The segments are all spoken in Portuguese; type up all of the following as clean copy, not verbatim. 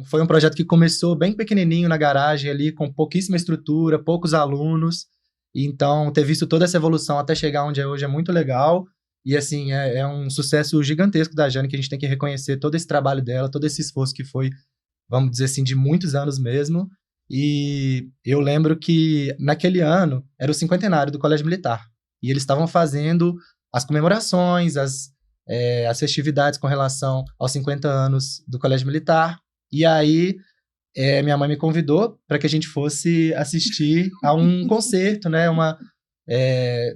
Foi um projeto que começou bem pequenininho na garagem ali, com pouquíssima estrutura, poucos alunos. Então, ter visto toda essa evolução até chegar onde é hoje é muito legal. E, assim, é um sucesso gigantesco da Jane, que a gente tem que reconhecer todo esse trabalho dela, todo esse esforço que foi, vamos dizer assim, de muitos anos mesmo. E eu lembro que, naquele ano, era o cinquentenário do Colégio Militar. E eles estavam fazendo as comemorações, as festividades com relação aos 50 anos do Colégio Militar. E aí, minha mãe me convidou para que a gente fosse assistir a um concerto, né?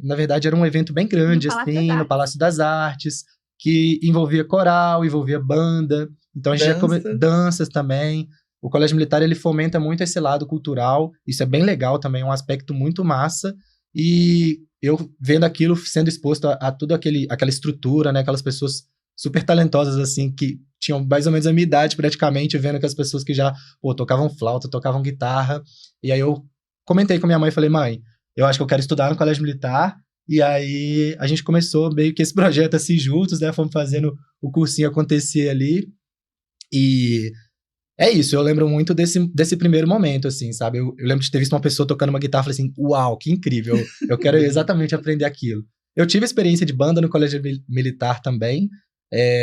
Na verdade, era um evento bem grande, assim, no Palácio das Artes, que envolvia coral, envolvia banda. Então, a gente danças também. O Colégio Militar, ele fomenta muito esse lado cultural. Isso é bem legal também, é um aspecto muito massa. E eu vendo aquilo, sendo exposto a tudo aquela estrutura, né? Aquelas pessoas super talentosas, assim, que tinham mais ou menos a minha idade, praticamente, vendo que as pessoas que já, tocavam flauta, tocavam guitarra. E aí eu comentei com minha mãe e falei, mãe, eu acho que eu quero estudar no Colégio Militar. E aí a gente começou meio que esse projeto assim juntos, né? Fomos fazendo o cursinho acontecer ali. E é isso, eu lembro muito desse primeiro momento, assim, sabe? Eu lembro de ter visto uma pessoa tocando uma guitarra e falei assim, uau, que incrível, eu quero exatamente aprender aquilo. Eu tive experiência de banda no Colégio Militar também,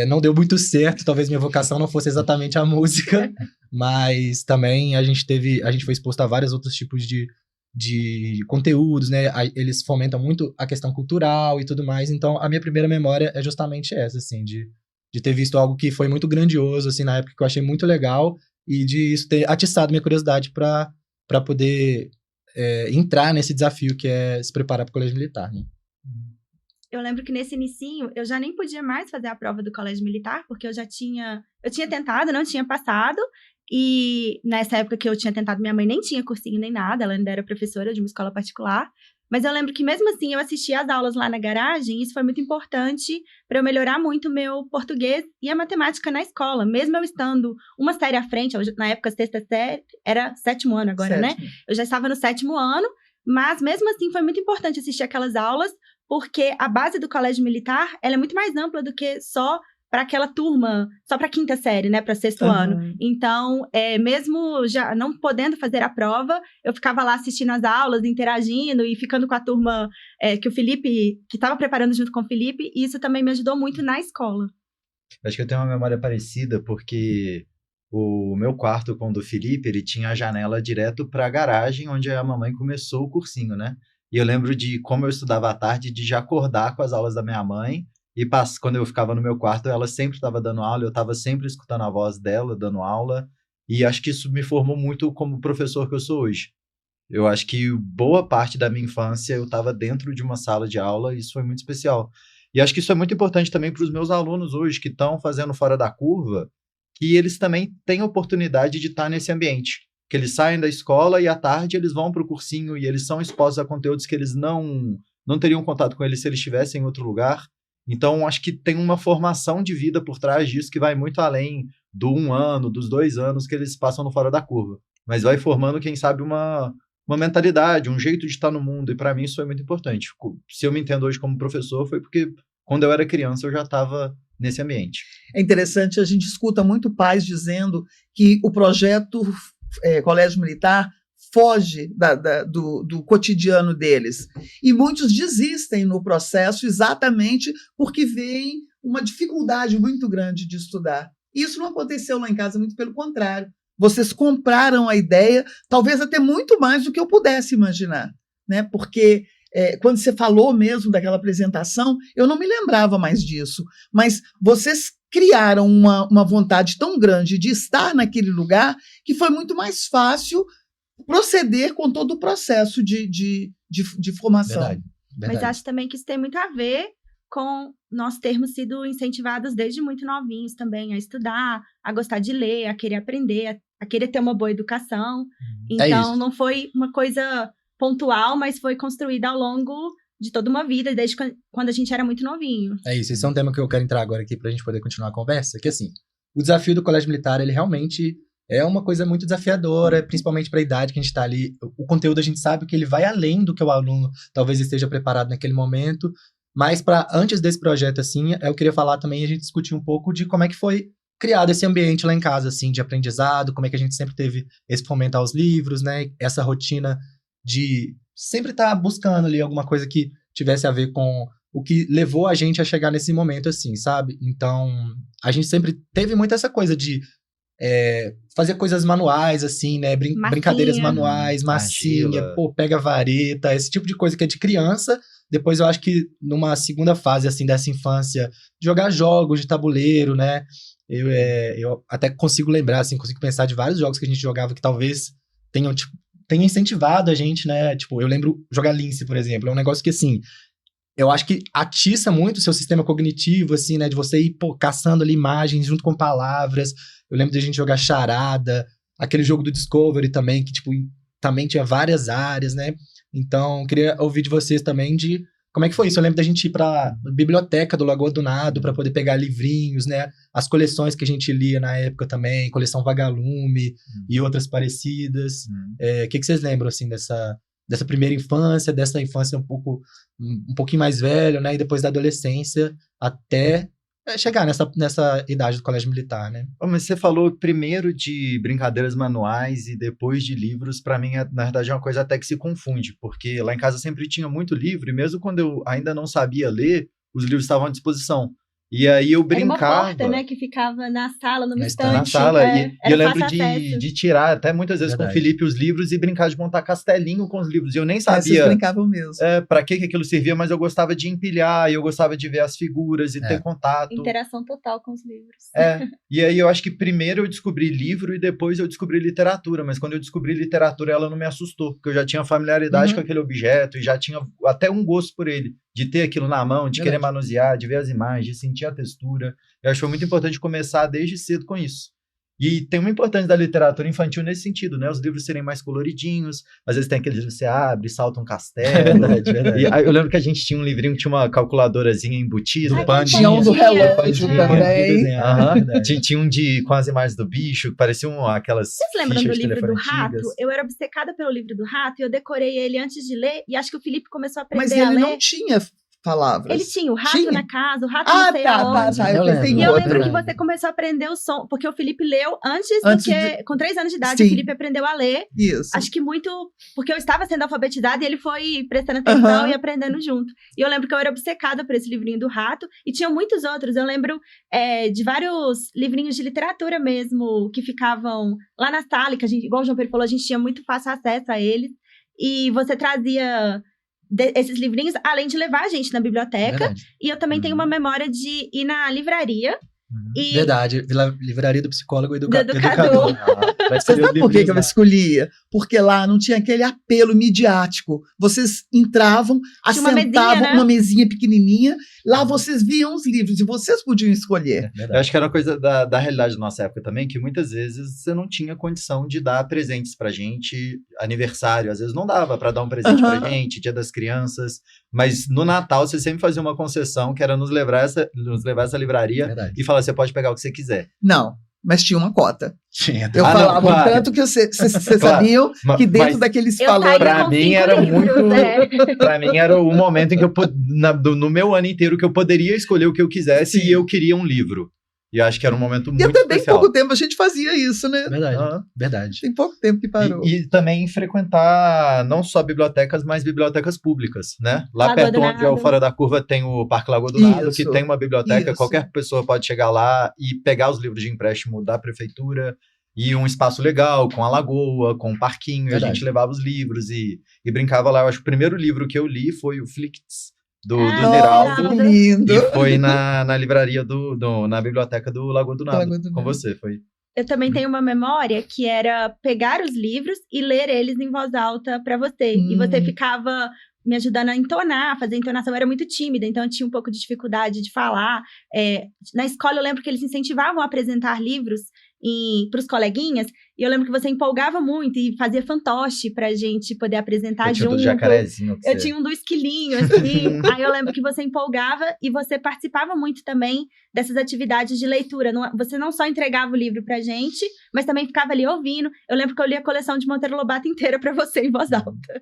não deu muito certo, talvez minha vocação não fosse exatamente a música, mas também a gente foi exposto a vários outros tipos de conteúdos, né? Eles fomentam muito a questão cultural e tudo mais, então a minha primeira memória é justamente essa, assim, de ter visto algo que foi muito grandioso, assim, na época, que eu achei muito legal, e de isso ter atiçado minha curiosidade para poder entrar nesse desafio que é se preparar para o Colégio Militar, né? Eu lembro que nesse inicinho, eu já nem podia mais fazer a prova do Colégio Militar, porque eu tinha tentado, não tinha passado, e nessa época que eu tinha tentado, minha mãe nem tinha cursinho nem nada, ela ainda era professora de uma escola particular. Mas eu lembro que mesmo assim eu assistia às aulas lá na garagem, e isso foi muito importante para eu melhorar muito o meu português e a matemática na escola. Mesmo eu estando uma série à frente, na época sexta série, era 7º ano agora, né? Eu já estava no 7º ano, mas mesmo assim foi muito importante assistir aquelas aulas, porque a base do Colégio Militar, ela é muito mais ampla do que só para aquela turma, só para 5ª série, né, para 6º ano. Então, mesmo já não podendo fazer a prova, eu ficava lá assistindo as aulas, interagindo e ficando com a turma que o Felipe, que estava preparando junto com o Felipe, e isso também me ajudou muito na escola. Acho que eu tenho uma memória parecida, porque o meu quarto com o do Felipe, ele tinha a janela direto para a garagem, onde a mamãe começou o cursinho, né? E eu lembro de como eu estudava à tarde, de já acordar com as aulas da minha mãe. E quando eu ficava no meu quarto, ela sempre estava dando aula, eu estava sempre escutando a voz dela, dando aula. E acho que isso me formou muito como professor que eu sou hoje. Eu acho que boa parte da minha infância eu estava dentro de uma sala de aula e isso foi muito especial. E acho que isso é muito importante também para os meus alunos hoje, que estão fazendo fora da curva, que eles também têm oportunidade de estar nesse ambiente. Que eles saem da escola e à tarde eles vão para o cursinho e eles são expostos a conteúdos que eles não teriam contato com eles se eles estivessem em outro lugar. Então, acho que tem uma formação de vida por trás disso que vai muito além do 1 ano, dos 2 anos que eles passam no fora da curva. Mas vai formando, quem sabe, uma mentalidade, um jeito de estar no mundo. E para mim isso foi muito importante. Se eu me entendo hoje como professor, foi porque quando eu era criança eu já estava nesse ambiente. É interessante, a gente escuta muito pais dizendo que o projeto Colégio Militar foge do cotidiano deles. E muitos desistem no processo exatamente porque veem uma dificuldade muito grande de estudar. Isso não aconteceu lá em casa, muito pelo contrário. Vocês compraram a ideia, talvez até muito mais do que eu pudesse imaginar, né? Porque quando você falou mesmo daquela apresentação, eu não me lembrava mais disso, mas vocês criaram uma vontade tão grande de estar naquele lugar que foi muito mais fácil proceder com todo o processo de formação. Verdade. Mas acho também que isso tem muito a ver com nós termos sido incentivados desde muito novinhos também a estudar, a gostar de ler, a querer aprender, a querer ter uma boa educação. Então, não foi uma coisa pontual, mas foi construída ao longo de toda uma vida, desde quando a gente era muito novinho. É isso, esse é um tema que eu quero entrar agora aqui pra gente poder continuar a conversa, que assim, o desafio do Colégio Militar, ele realmente é uma coisa muito desafiadora, principalmente para a idade que a gente está ali. O conteúdo a gente sabe que ele vai além do que o aluno talvez esteja preparado naquele momento, mas antes desse projeto, assim, eu queria falar também, a gente discutir um pouco de como é que foi criado esse ambiente lá em casa, assim, de aprendizado, como é que a gente sempre teve esse fomento aos livros, né? Essa rotina de sempre estar buscando ali alguma coisa que tivesse a ver com o que levou a gente a chegar nesse momento, assim, sabe? Então, a gente sempre teve muito essa coisa de fazer coisas manuais, assim, né? Brincadeiras manuais, massinha, Argila. pô, pega vareta, esse tipo de coisa que é de criança. Depois eu acho que numa segunda fase, assim, dessa infância, jogar jogos de tabuleiro, né? Eu até consigo lembrar, assim, consigo pensar de vários jogos que a gente jogava que talvez tenham incentivado a gente, né? Tipo, eu lembro jogar Lince, por exemplo. É um negócio que, assim, eu acho que atiça muito o seu sistema cognitivo, assim, né? De você ir, pô, caçando ali imagens junto com palavras. Eu lembro de a gente jogar charada, aquele jogo do Discovery também, que, tipo, também tinha várias áreas, né? Então, queria ouvir de vocês também de como é que foi isso. Eu lembro da gente ir pra biblioteca do Lagoa do Nado para poder pegar livrinhos, né? As coleções que a gente lia na época também, coleção Vagalume e outras parecidas. O que vocês lembram, assim, dessa primeira infância, dessa infância um pouquinho mais velho, né? E depois da adolescência até chegar nessa idade do colégio militar, né? Mas você falou primeiro de brincadeiras manuais e depois de livros. Pra mim, na verdade, é uma coisa até que se confunde, porque lá em casa sempre tinha muito livro, e mesmo quando eu ainda não sabia ler, os livros estavam à disposição. E aí eu brincava... Era uma porta, né, que ficava na sala, numa estante. Na sala, e eu lembro fácil acesso. de tirar até muitas vezes Verdade. com o Felipe os livros e brincar de montar castelinho com os livros. E eu nem Vocês sabia brincavam mesmo. pra que aquilo servia, mas eu gostava de empilhar, e eu gostava de ver as figuras e ter contato. Interação total com os livros. E aí eu acho que primeiro eu descobri livro e depois eu descobri literatura, mas quando eu descobri literatura ela não me assustou, porque eu já tinha familiaridade com aquele objeto e já tinha até um gosto por ele, de ter aquilo na mão, de querer manusear, de ver as imagens, de sentir a textura. Eu acho que foi muito importante começar desde cedo com isso. E tem uma importância da literatura infantil nesse sentido, né? Os livros serem mais coloridinhos, às vezes tem aqueles que você abre, salta um castelo. Verdade. E aí eu lembro que a gente tinha um livrinho que tinha uma calculadorazinha embutida. Tinha um do relógio também. Tinha um com as imagens do bicho, que pareciam aquelas Vocês lembram fichas do de livro do telefone rato? antigas. Eu era obcecada pelo livro do rato e eu decorei ele antes de ler. E acho que o Felipe começou a aprender Mas a ele ler. não tinha palavras. Ele tinha o rato Tinha? na casa, o rato não sei aonde. Eu pensei em E eu outra. lembro que você começou a aprender o som, porque o Felipe leu com 3 anos de idade, Sim. o Felipe aprendeu a ler. Isso. Acho que muito, porque eu estava sendo alfabetizada e ele foi prestando atenção e aprendendo junto. E eu lembro que eu era obcecada por esse livrinho do rato, e tinha muitos outros. Eu lembro de vários livrinhos de literatura mesmo, que ficavam lá na sala, que a gente, igual o João Pedro falou, a gente tinha muito fácil acesso a eles. E você trazia esses livrinhos, além de levar a gente na biblioteca. Verdade. E eu também tenho uma memória de ir na livraria. E Verdade. Livraria do psicólogo e do educador. Você sabe por que eu escolhia? Porque lá não tinha aquele apelo midiático. Vocês entravam, Tinha uma assentavam mesinha, né? uma mesinha pequenininha, lá vocês viam os livros e vocês podiam escolher. Eu acho que era uma coisa da realidade da nossa época também, que muitas vezes você não tinha condição de dar presentes pra gente, aniversário, às vezes não dava pra dar um presente pra gente, Dia das Crianças, mas no Natal você sempre fazia uma concessão, que era nos levar essa livraria e falar, você pode pegar o que você quiser. Não, mas tinha uma cota. Tinha. Eu falava tanto que vocês sabiam que dentro daqueles valores... Pra mim era muito... Pra mim era o momento em que no meu ano inteiro que eu poderia escolher o que eu quisesse e eu queria um livro. E eu acho que era um momento muito especial. E até bem pouco tempo a gente fazia isso, né? Verdade. Tem pouco tempo que parou. E também frequentar não só bibliotecas, mas bibliotecas públicas, né? Lá perto onde é o Fora da Curva tem o Parque Lagoa do Nado, que tem uma biblioteca, qualquer pessoa pode chegar lá e pegar os livros de empréstimo da prefeitura, e um espaço legal, com a lagoa, com um parquinho, e a gente levava os livros e brincava lá. Eu acho que o primeiro livro que eu li foi o Flicts, do Ziraldo, lindo. E foi na livraria na biblioteca do Lagoa do Nado, com você, foi. Eu também tenho uma memória que era pegar os livros e ler eles em voz alta pra você. E você ficava me ajudando a entonar, fazer entonação. Eu era muito tímida, então eu tinha um pouco de dificuldade de falar. Na escola eu lembro que eles incentivavam a apresentar livros para os coleguinhas, e eu lembro que você empolgava muito e fazia fantoche pra gente poder apresentar junto. Do jacarezinho. Eu tinha um do esquilinho, assim. Aí eu lembro que você empolgava e você participava muito também dessas atividades de leitura. Você não só entregava o livro pra gente, mas também ficava ali ouvindo. Eu lembro que eu li a coleção de Monteiro Lobato inteira pra você em voz alta.